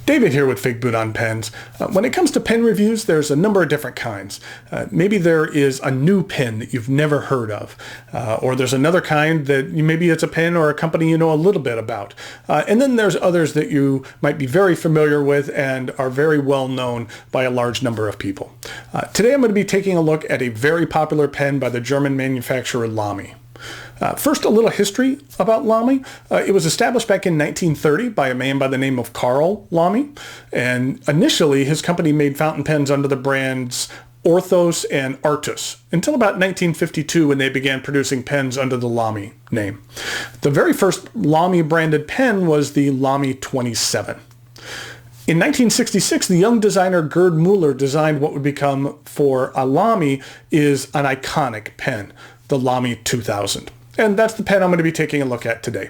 David here with figbootonpens. When it comes to pen reviews, there's a number of different kinds. Maybe there is a new pen that you've never heard of, or there's another kind that maybe it's a pen or a company you know a little bit about. And then there's others that you might be very familiar with and are very well known by a large number of people. Today I'm going to be taking a look at a very popular pen by the German manufacturer Lamy. First, a little history about Lamy. It was established back in 1930 by a man by the name of Carl Lamy, and initially his company made fountain pens under the brands Orthos and Artus until about 1952 when they began producing pens under the Lamy name. The very first Lamy branded pen was the Lamy 27. In 1966, the young designer Gerd Müller designed what would become for a Lamy is an iconic pen, the Lamy 2000. And that's the pen I'm going to be taking a look at today.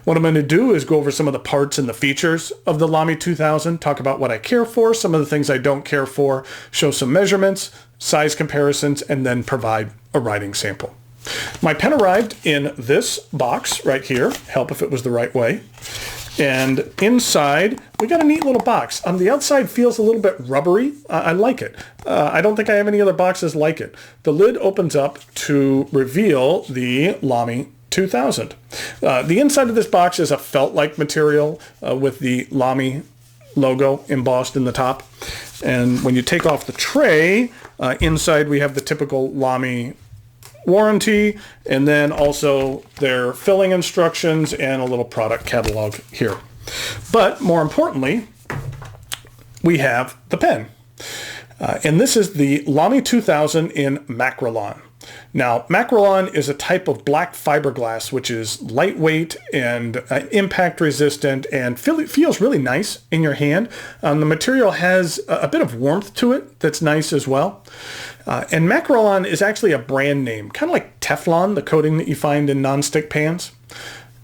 What I'm going to do is go over some of the parts and the features of the Lamy 2000, talk about what I care for, some of the things I don't care for, show some measurements, size comparisons, and then provide a writing sample. My pen arrived in this box right here. Help if it was the right way. And inside, we got a neat little box. On the outside feels a little bit rubbery. I like it. I don't think I have any other boxes like it. The lid opens up to reveal the Lamy 2000. The inside of this box is a felt-like material with the Lamy logo embossed in the top. And when you take off the tray, inside we have the typical Lamy warranty, and then also their filling instructions and a little product catalog here. But more importantly, we have the pen. And this is the Lamy 2000 in Macrolon. Now, Macrolon is a type of black fiberglass which is lightweight and impact resistant and feels really nice in your hand. The material has a bit of warmth to it that's nice as well. And Macrolon is actually a brand name, kind of like Teflon, the coating that you find in nonstick pans.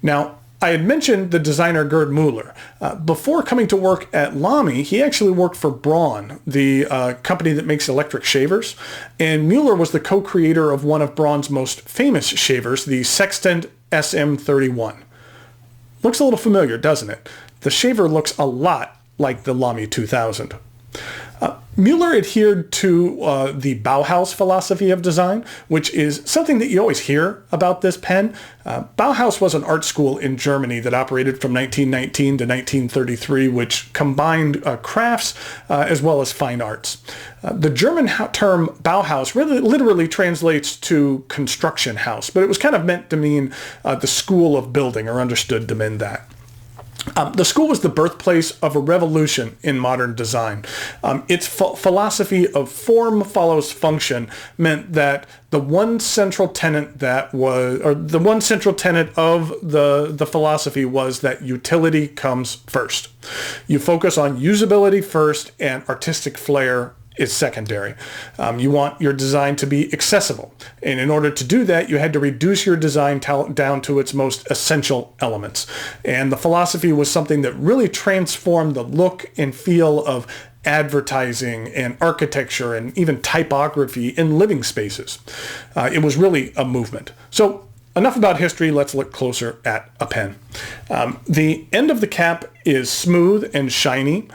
Now, I had mentioned the designer Gerd Müller. Before coming to work at Lamy, he actually worked for Braun, the company that makes electric shavers. And Müller was the co-creator of one of Braun's most famous shavers, the Sextant SM31. Looks a little familiar, doesn't it? The shaver looks a lot like the Lamy 2000. Müller adhered to the Bauhaus philosophy of design, which is something that you always hear about this pen. Bauhaus was an art school in Germany that operated from 1919 to 1933, which combined crafts as well as fine arts. The German term Bauhaus really literally translates to construction house, but it was kind of meant to mean the school of building, or understood to mean that. The school was the birthplace of a revolution in modern design. Its philosophy of form follows function meant that the one central tenet of the philosophy was that utility comes first. You focus on usability first and artistic flair is secondary. You want your design to be accessible. And in order to do that, you had to reduce your design down to its most essential elements. And the philosophy was something that really transformed the look and feel of advertising and architecture and even typography in living spaces. It was really a movement. So enough about history, let's look closer at a pen. The end of the cap is smooth and shiny.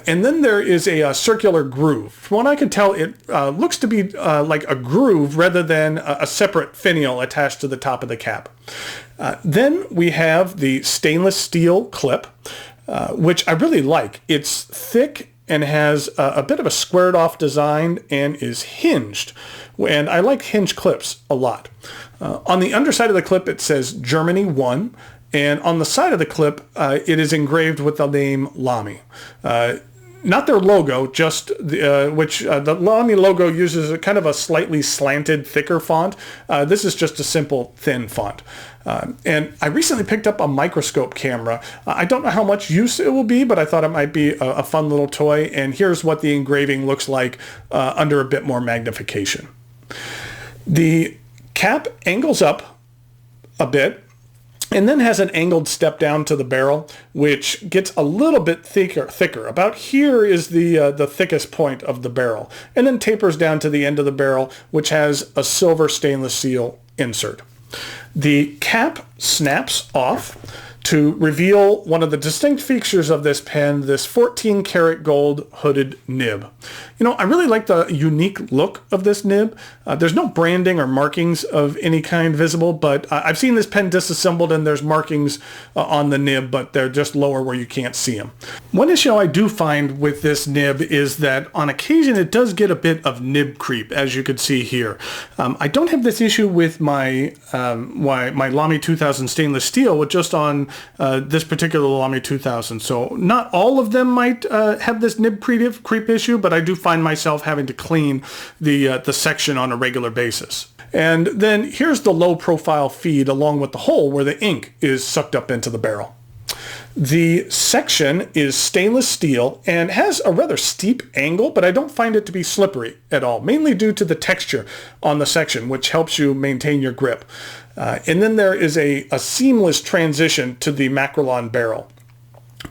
And then there is a circular groove. From what I can tell, it looks to be like a groove rather than a separate finial attached to the top of the cap. Then we have the stainless steel clip, which I really like. It's thick and has a bit of a squared off design and is hinged. And I like hinge clips a lot. On the underside of the clip, it says Germany 1. And on the side of the clip, it is engraved with the name Lamy. Not their logo, just the Lamy logo uses a kind of a slightly slanted, thicker font. This is just a simple, thin font. And I recently picked up a microscope camera. I don't know how much use it will be, but I thought it might be a fun little toy. And here's what the engraving looks like under a bit more magnification. The cap angles up a bit, and then has an angled step down to the barrel, which gets a little bit thicker. About here is the thickest point of the barrel, and then tapers down to the end of the barrel, which has a silver stainless steel insert. The cap snaps off to reveal one of the distinct features of this pen, this 14 karat gold hooded nib. You know, I really like the unique look of this nib. There's no branding or markings of any kind visible, but I've seen this pen disassembled and there's markings on the nib, but they're just lower where you can't see them. One issue I do find with this nib is that on occasion it does get a bit of nib creep, as you can see here. I don't have this issue with my Lamy 2000 stainless steel, with just on this particular Lamy 2000. So not all of them might have this nib creep issue, but I do find myself having to clean the section on a regular basis. And then here's the low profile feed along with the hole where the ink is sucked up into the barrel. The section is stainless steel and has a rather steep angle, but I don't find it to be slippery at all, mainly due to the texture on the section, which helps you maintain your grip. And then there is a seamless transition to the Macrolon barrel.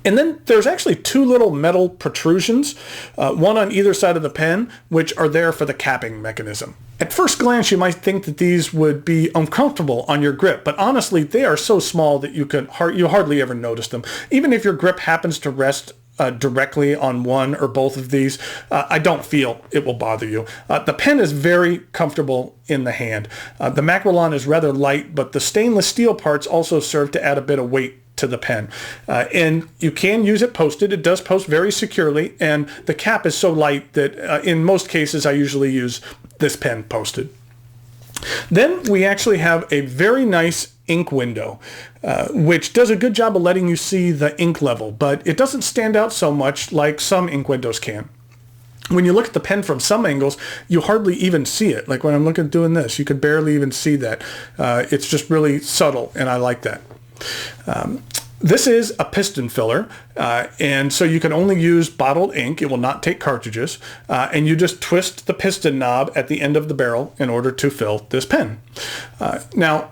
And then there's actually two little metal protrusions, one on either side of the pen, which are there for the capping mechanism. At first glance, you might think that these would be uncomfortable on your grip, but honestly, they are so small that you hardly ever notice them. Even if your grip happens to rest directly on one or both of these, I don't feel it will bother you. The pen is very comfortable in the hand. The Macrolon is rather light, but the stainless steel parts also serve to add a bit of weight to the pen. And you can use it posted. It does post very securely, and the cap is so light that in most cases I usually use this pen posted. Then we actually have a very nice ink window, which does a good job of letting you see the ink level, but it doesn't stand out so much like some ink windows can. When you look at the pen from some angles, you hardly even see it. Like when I'm doing this, you could barely even see that. It's just really subtle, and I like that. This is a piston filler, and so you can only use bottled ink. It will not take cartridges, and you just twist the piston knob at the end of the barrel in order to fill this pen. Now,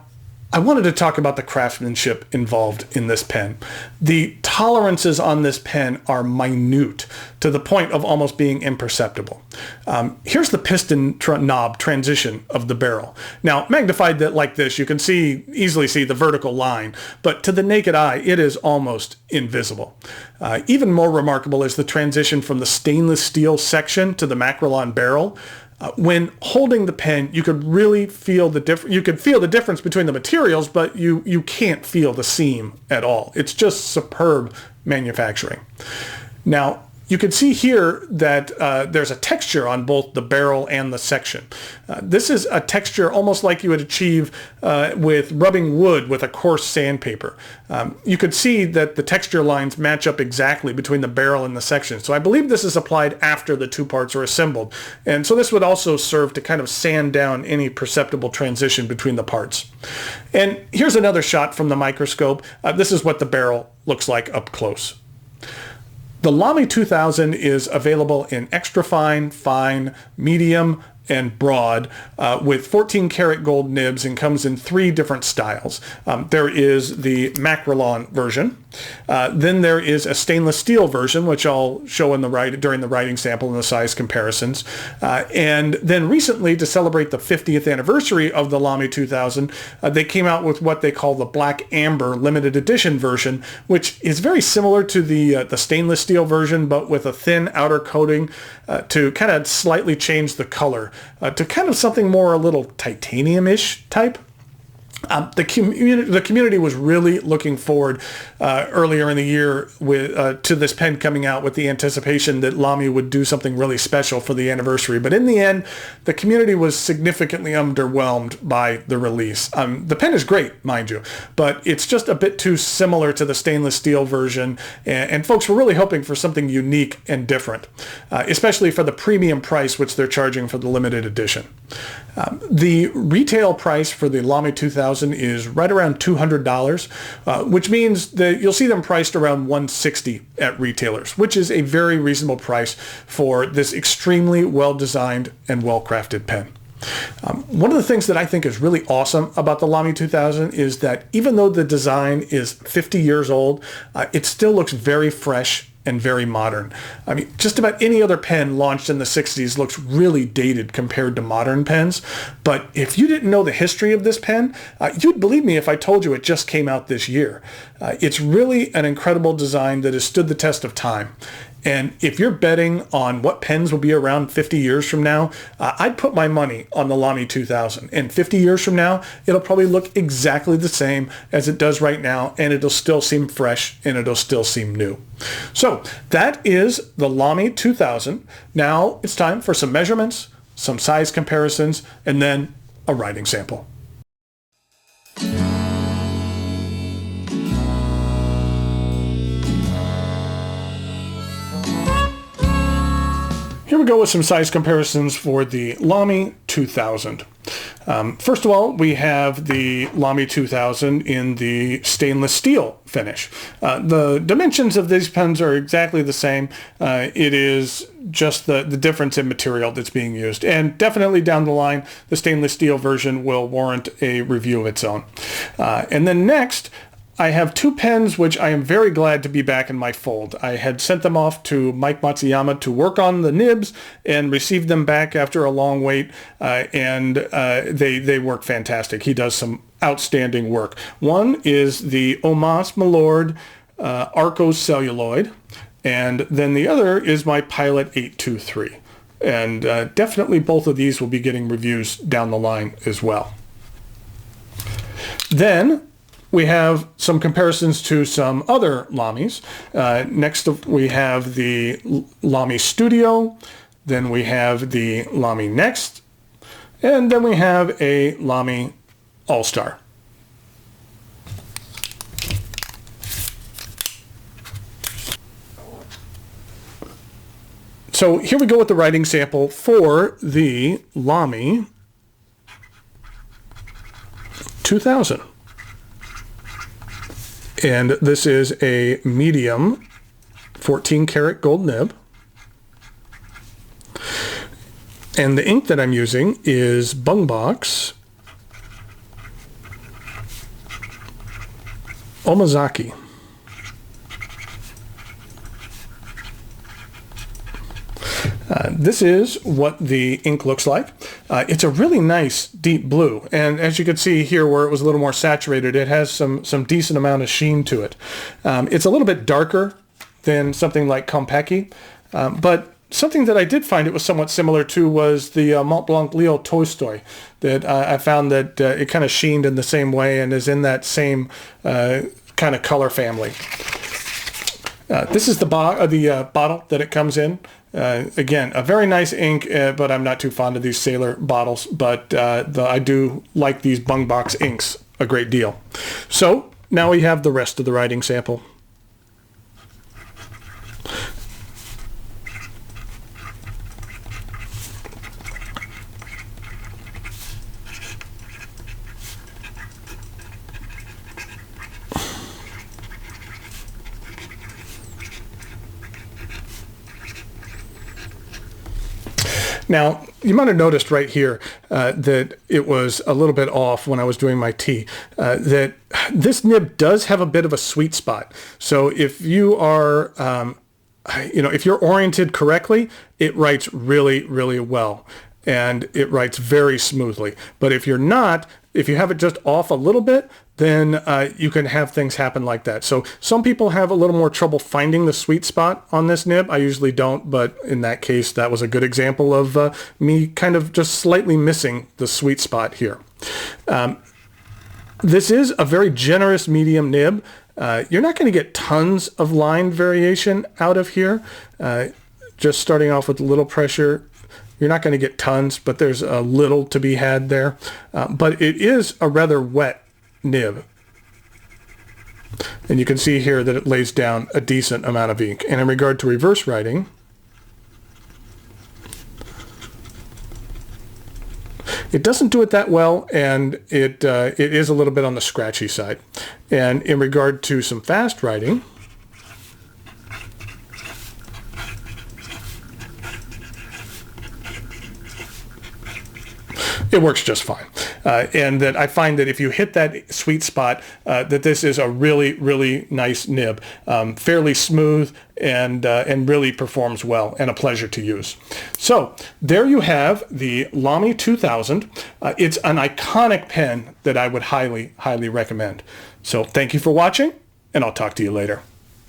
I wanted to talk about the craftsmanship involved in this pen. The tolerances on this pen are minute to the point of almost being imperceptible. Here's the piston knob transition of the barrel. Now, magnified like this, you can easily see the vertical line, but to the naked eye, it is almost invisible. Even more remarkable is the transition from the stainless steel section to the Macrolon barrel. When holding the pen, you could really feel the difference. You could feel the difference between the materials, but you can't feel the seam at all. It's just superb manufacturing. Now, you can see here that there's a texture on both the barrel and the section. This is a texture almost like you would achieve with rubbing wood with a coarse sandpaper. You could see that the texture lines match up exactly between the barrel and the section. So I believe this is applied after the two parts are assembled. And so this would also serve to kind of sand down any perceptible transition between the parts. And here's another shot from the microscope. This is what the barrel looks like up close. The Lamy 2000 is available in extra fine, fine, medium, and broad with 14 karat gold nibs, and comes in 3 different styles. There is the Macrolon version. Then there is a stainless steel version, which I'll show during the writing sample and the size comparisons. And then recently, to celebrate the 50th anniversary of the Lamy 2000, they came out with what they call the Black Amber limited edition version, which is very similar to the stainless steel version, but with a thin outer coating to kind of slightly change the color to kind of something more a little titanium-ish type. The community was really looking forward earlier in the year to this pen coming out, with the anticipation that Lamy would do something really special for the anniversary. But in the end, the community was significantly underwhelmed by the release. The pen is great, mind you, but it's just a bit too similar to the stainless steel version, and folks were really hoping for something unique and different, especially for the premium price which they're charging for the limited edition. The retail price for the Lamy 2000 is right around $200, which means that you'll see them priced around $160 at retailers, which is a very reasonable price for this extremely well-designed and well-crafted pen. One of the things that I think is really awesome about the Lamy 2000 is that even though the design is 50 years old, it still looks very fresh and very modern. I mean, just about any other pen launched in the 60s looks really dated compared to modern pens. But if you didn't know the history of this pen, you'd believe me if I told you it just came out this year. It's really an incredible design that has stood the test of time. And if you're betting on what pens will be around 50 years from now, I'd put my money on the Lamy 2000. And 50 years from now, it'll probably look exactly the same as it does right now, and it'll still seem fresh, and it'll still seem new. So that is the Lamy 2000. Now it's time for some measurements, some size comparisons, and then a writing sample. Here we go with some size comparisons for the Lamy 2000. First of all, we have the Lamy 2000 in the stainless steel finish. The dimensions of these pens are exactly the same. It is just the difference in material that's being used. And definitely down the line, the stainless steel version will warrant a review of its own. And then next, I have two pens which I am very glad to be back in my fold. I had sent them off to Mike Matsuyama to work on the nibs and received them back after a long wait, and they work fantastic. He does some outstanding work. One is the Omas Milord Arco Celluloid, and then the other is my Pilot 823. And definitely both of these will be getting reviews down the line as well. Then we have some comparisons to some other Lamys. Next we have the Lamy Studio, then we have the Lamy Next, and then we have a Lamy All-Star. So here we go with the writing sample for the Lamy 2000. And this is a medium 14 karat gold nib. And the ink that I'm using is Bungbox Omazaki. This is what the ink looks like. It's a really nice deep blue, and as you can see here where it was a little more saturated, it has some decent amount of sheen to it. It's a little bit darker than something like Kompeki, but something that I did find it was somewhat similar to was the Mont Blanc Leo Tolstoy, that I found that it kind of sheened in the same way and is in that same kind of color family. This is the bottle that it comes in. Again, a very nice ink, but I'm not too fond of these Sailor bottles, but I do like these Bungbox inks a great deal. So now we have the rest of the writing sample. Now, you might have noticed right here that it was a little bit off when I was doing my tea, that this nib does have a bit of a sweet spot. So if you are, if you're oriented correctly, it writes really, really well. And it writes very smoothly. But if you're not, if you have it just off a little bit, then you can have things happen like that. So some people have a little more trouble finding the sweet spot on this nib. I usually don't, but in that case, that was a good example of me kind of just slightly missing the sweet spot here. This is a very generous medium nib. You're not going to get tons of line variation out of here. Just starting off with a little pressure. You're not going to get tons, but there's a little to be had there. But it is a rather wet nib. And you can see here that it lays down a decent amount of ink. And in regard to reverse writing, it doesn't do it that well, and it is a little bit on the scratchy side. And in regard to some fast writing, it works just fine. and that I find that if you hit that sweet spot, that this is a really, really nice nib, fairly smooth, and really performs well, and a pleasure to use. So there you have the Lamy 2000. It's an iconic pen that I would highly, highly recommend. So thank you for watching, and I'll talk to you later.